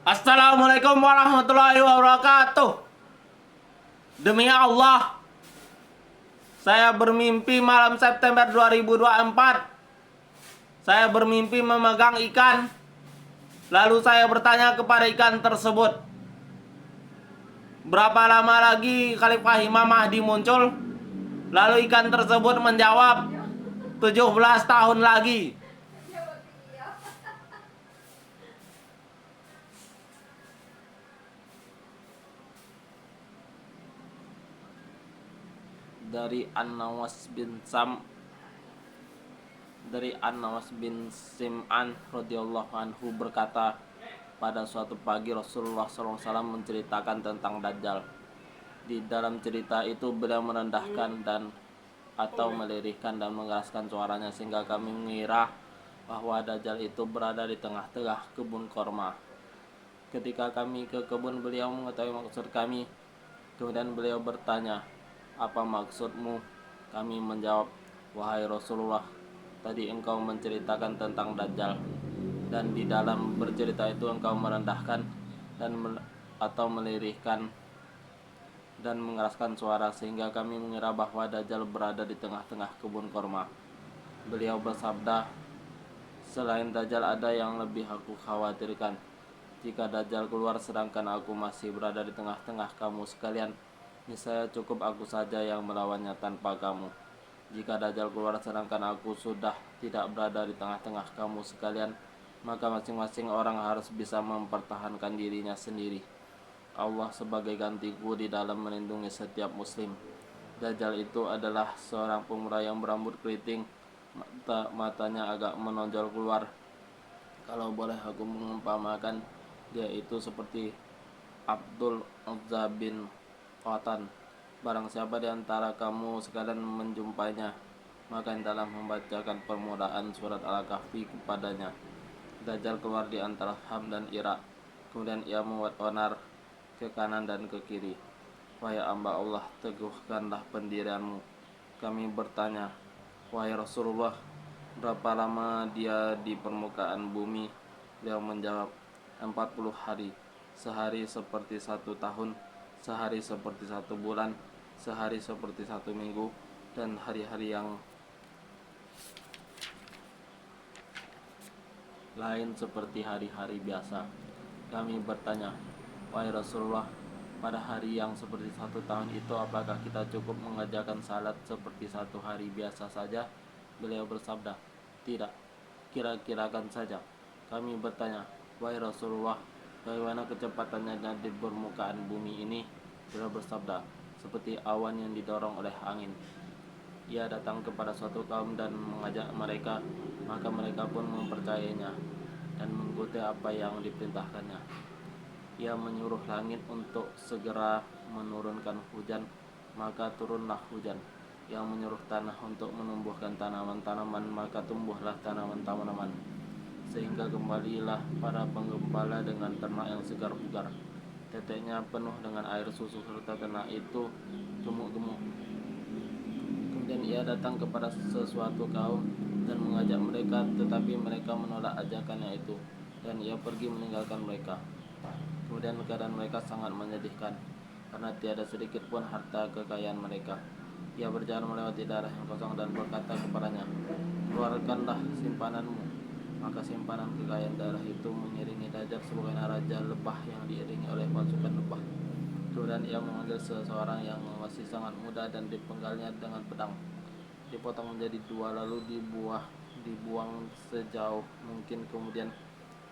Assalamualaikum warahmatullahi wabarakatuh. Demi Allah, saya bermimpi malam September 2024. Saya bermimpi memegang ikan. Lalu saya bertanya kepada ikan tersebut, berapa lama lagi Khalifah Imam Mahdi muncul? Lalu ikan tersebut menjawab, 17 tahun lagi. Dari An-Nawas bin Sim'an radhiyallahu anhu berkata, pada suatu pagi Rasulullah SAW menceritakan tentang Dajjal. Di dalam cerita itu beliau merendahkan dan atau melirihkan dan mengeraskan suaranya sehingga kami mengira bahwa Dajjal itu berada di tengah-tengah kebun korma. Ketika kami ke kebun, beliau mengetahui maksud kami. Kemudian beliau bertanya, apa maksudmu? Kami menjawab, wahai Rasulullah, tadi engkau menceritakan tentang Dajjal, dan di dalam bercerita itu engkau merendahkan dan atau melirihkan dan mengeraskan suara sehingga kami mengira bahwa Dajjal berada di tengah-tengah kebun korma. Beliau bersabda, selain Dajjal ada yang lebih aku khawatirkan. Jika Dajjal keluar sedangkan aku masih berada di tengah-tengah kamu sekalian, niscaya cukup aku saja yang melawannya tanpa kamu. Jika Dajjal keluar sedangkan aku sudah tidak berada di tengah-tengah kamu sekalian, maka masing-masing orang harus bisa mempertahankan dirinya sendiri. Allah sebagai gantiku di dalam melindungi setiap muslim. Dajjal itu adalah seorang pemuda yang berambut keriting, matanya agak menonjol keluar. Kalau boleh aku mengumpamakan, dia itu seperti Abdul Uzza bin Qatan. Barang siapa di antara kamu sekalian menjumpainya, maka hendaklah membacakan permulaan surat Al-Kahfi kepadanya. Dajjal keluar di antara Ham dan Irak. Kemudian ia membuat onar ke kanan dan ke kiri. Wahai hamba Allah, teguhkanlah pendirianmu. Kami bertanya, wahai Rasulullah, berapa lama dia di permukaan bumi? Beliau menjawab, 40 hari. Sehari seperti 1 tahun, sehari seperti 1 bulan, sehari seperti 1 minggu, dan hari-hari yang lain seperti hari-hari biasa. Kami bertanya, wahai Rasulullah, pada hari yang seperti 1 tahun itu apakah kita cukup mengerjakan salat seperti 1 hari biasa saja? Beliau bersabda, tidak, kira-kirakan saja. Kami bertanya, wahai Rasulullah, bagaimana kecepatannya di permukaan bumi ini? Beliau bersabda, seperti awan yang didorong oleh angin. Ia datang kepada suatu kaum dan mengajak mereka, maka mereka pun mempercayainya dan mengikuti apa yang diperintahkannya. Ia menyuruh langit untuk segera menurunkan hujan, maka turunlah hujan. Yang menyuruh tanah untuk menumbuhkan tanaman-tanaman, maka tumbuhlah tanaman-tanaman. Sehingga kembalilah para penggembala dengan ternak yang segar bugar. Teteknya penuh dengan air susu serta ternak itu gemuk-gemuk. Kemudian ia datang kepada sesuatu kaum dan mengajak mereka, tetapi mereka menolak ajakannya itu, dan ia pergi meninggalkan mereka. Kemudian keadaan mereka sangat menyedihkan, karena tiada sedikit pun harta kekayaan mereka. Ia berjalan melewati daerah yang kosong dan berkata kepadanya, keluarkanlah simpananmu. Maka simpanan kekayaan daerah itu mengiringi Dajjal sebagaimana raja lebah yang diiringi oleh pasukan lebah. Kemudian ia memanggil seseorang yang masih sangat muda dan dipenggalnya dengan pedang. Dipotong menjadi 2 lalu dibuang sejauh mungkin. Kemudian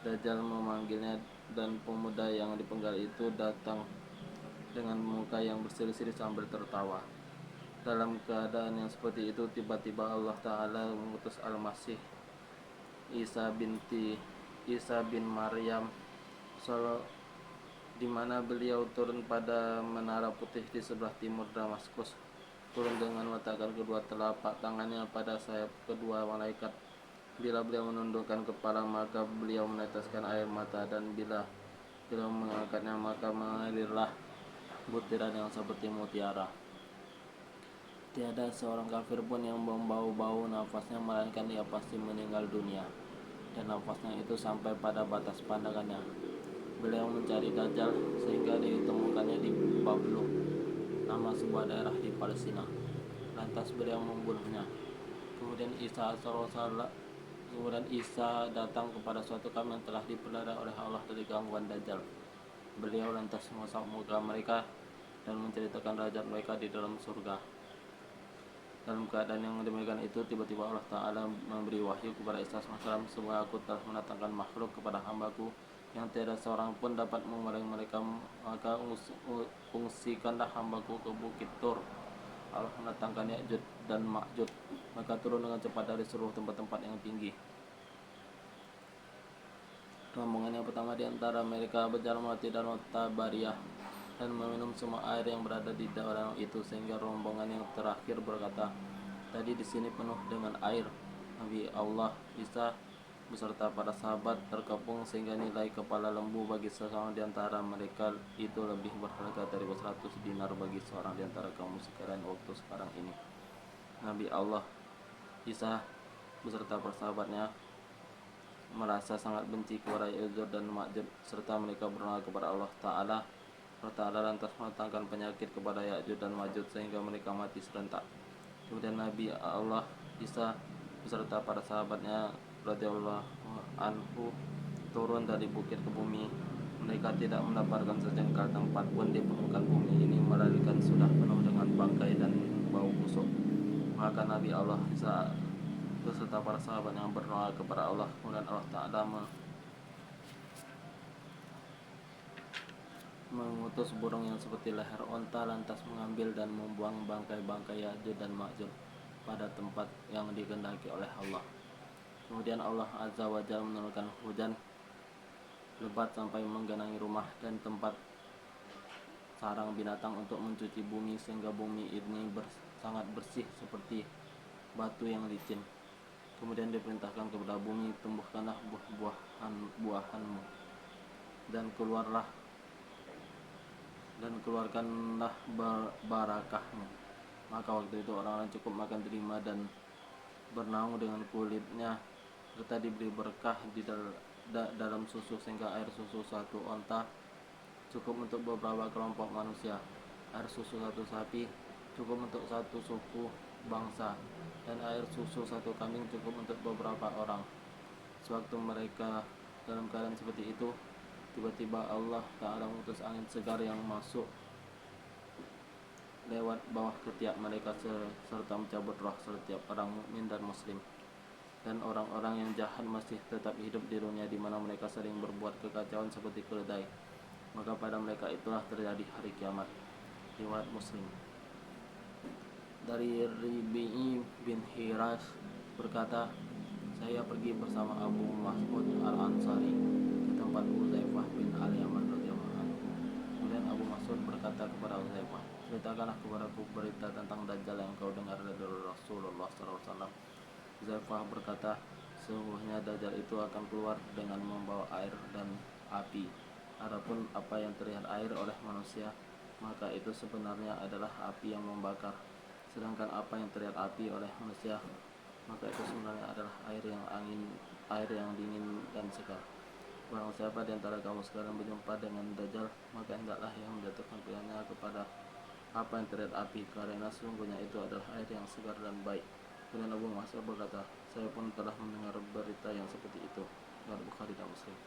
Dajjal memanggilnya dan pemuda yang dipenggal itu datang dengan muka yang berseri-seri sambil tertawa. Dalam keadaan yang seperti itu, tiba-tiba Allah Ta'ala mengutus Al-Masih Isa bin Maryam, di mana beliau turun pada menara putih di sebelah timur Damaskus. Turun dengan meletakkan kedua telapak tangannya pada sayap kedua malaikat. Bila beliau menundukkan kepala, maka beliau meneteskan air mata, dan bila beliau mengangkatnya, maka mengalirlah butiran yang seperti mutiara. Tiada seorang kafir pun yang membau-bau nafasnya, melainkan ia pasti meninggal dunia, dan nafasnya itu sampai pada batas pandangannya. Beliau mencari Dajjal sehingga ditemukannya di Bablu, nama sebuah daerah di Palestina. Lantas beliau membunuhnya. Kemudian Isa datang kepada suatu kaum yang telah dipelihara oleh Allah dari gangguan Dajjal. Beliau lantas mengusap muka mereka dan menceritakan derajat mereka di dalam surga. Dalam keadaan yang demikian itu, tiba-tiba Allah Ta'ala memberi wahyu kepada Isa SAW, "Sungguh aku telah mendatangkan makhluk kepada hambaku yang tiada seorang pun dapat memerangi mereka, maka ungsikanlah hambaku ke Bukit Tur." Allah mendatangkan Ya'jud dan Ma'jud, maka turun dengan cepat dari seluruh tempat-tempat yang tinggi. Rombongan yang pertama di antara mereka berjalan melewati danau Tabariyah dan meminum semua air yang berada di danau itu, sehingga rombongan yang terakhir berkata, "Tadi di sini penuh dengan air." Nabi Allah Isa beserta para sahabat terkepung sehingga nilai kepala lembu bagi seseorang di antara mereka itu lebih berharga dari 100 dinar bagi seorang di antara kamu sekalian waktu sekarang ini. Nabi Allah Isa beserta para sahabatnya merasa sangat benci kepada Ya'jud dan Ma'jud serta mereka berdoa kepada Allah Ta'ala. Allah Ta'ala lantas mendatangkan penyakit kepada Ya'jud dan Ma'jud sehingga mereka mati serentak. Kemudian Nabi Allah Isa beserta para sahabatnya radhiyallahu anhu turun dari bukit ke bumi. Mereka tidak mendapatkan sejengkal tempat pun di permukaan bumi ini, melainkan sudah penuh dengan bangkai dan bau busuk. Maka Nabi Allah Isa beserta para sahabat yang berdoa kepada Allah, kemudian Allah Ta'ala mengutus burung yang seperti leher onta lantas mengambil dan membuang bangkai-bangkai Ya'jud dan Ma'jud pada tempat yang dikehendaki oleh Allah. Kemudian Allah Azza wa Jalla menurunkan hujan lebat sampai menggenangi rumah dan tempat sarang binatang untuk mencuci bumi, sehingga bumi ini sangat bersih seperti batu yang licin. Kemudian diperintahkan kepada bumi, "Tumbuhkanlah buah-buahanmu dan keluarkanlah barakahmu." Maka waktu itu orang-orang cukup makan terima dan bernaung dengan kulitnya, serta diberi berkah di dalam susu, sehingga air susu satu onta cukup untuk beberapa kelompok manusia. Air susu satu sapi cukup untuk satu suku bangsa, dan air susu satu kambing cukup untuk beberapa orang. Sewaktu mereka dalam keadaan seperti itu, tiba-tiba Allah Ta'ala mengutus angin segar yang masuk lewat bawah ketiak mereka serta mencabut roh setiap orang mukmin dan muslim. Dan orang-orang yang jahat masih tetap hidup di dunia, di mana mereka sering berbuat kekacauan seperti keledai. Maka pada mereka itulah terjadi hari kiamat. Riwayat Muslim. Dari Ribi'i bin Hiras berkata, "Saya pergi bersama Abu Mas'ud Al-Ansari ke tempat Hudzaifah bin Al-Yaman radhiyallahu anhu. Kemudian Abu Mas'ud berkata kepada Hudzaifah, 'Ceritakanlah kepadaku berita tentang Dajjal yang kau dengar dari Rasulullah SAW.' Hudzaifah berkata, 'Sesungguhnya Dajjal itu akan keluar dengan membawa air dan api. Adapun apa yang terlihat air oleh manusia, maka itu sebenarnya adalah api yang membakar. Sedangkan apa yang terlihat api oleh manusia, maka itu sebenarnya adalah air yang dingin dan segar. Barang siapa di antara kamu sekarang berjumpa dengan Dajjal, maka hendaklah yang menjatuhkan pilihannya kepada apa yang terlihat api, karena sesungguhnya itu adalah air yang segar dan baik.' Kemudian Abu Mas'ud berkata, 'Saya pun telah mendengar berita yang seperti itu.' Riwayat Bukhari dan Muslim.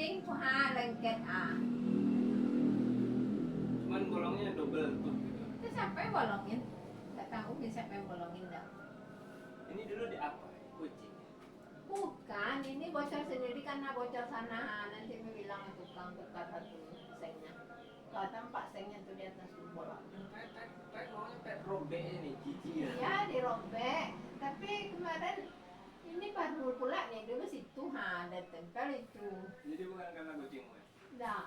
penting tuh lengket Cuman bolongnya double tuh gitu. Itu siapa yang bolongin? Nggak tahu nih siapa yang bolongin dah. Ini dulu di apa? Kucing. Bukan, ini bocor sendiri karena bocor sana. Nanti bilang ke tukang buka satu sengnya. Kata 4 sengnya tuh di atas tuh bolong. Pet robek ini, cici ya. Iya dirobek. Tapi kemarin ini baru pula nih dulu situ ada tempel itu. Jadi bukan karena kucingmu ya? Enggak.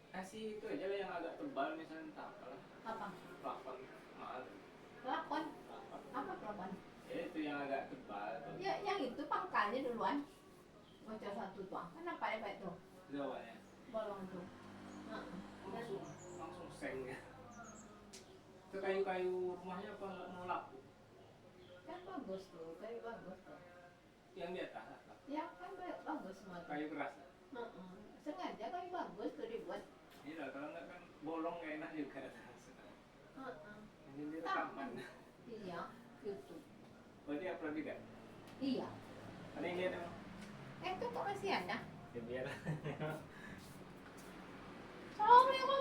Kasih itu aja lah yang agak tebal misalnya entah apalah. Apa? Plafon, maaf. Pelakon. Plafon. Apa pelakon? Itu yang agak tebal tuh. Ya yang itu pangkalnya duluan. Bocor satu tuh. Kenapa ya Pak itu? Jawabannya. Bolong tuh. Langsung seng ya. Itu kayu-kayu rumahnya apa nggak mau laku? Kan bagus tuh, kayu bagus tuh. Yang di atas lah. Ya kan bagus semua tuh. Kayu keras. Sengaja kayu bagus tuh dibuat. Iya, kalau nggak kan bolong nggak enak juga. Ini di rekaman. Iya, YouTube. Oh dia upload juga? Iya. Ada yang lihat emang? Itu kok masih ada? Ya biar. Assalamualaikum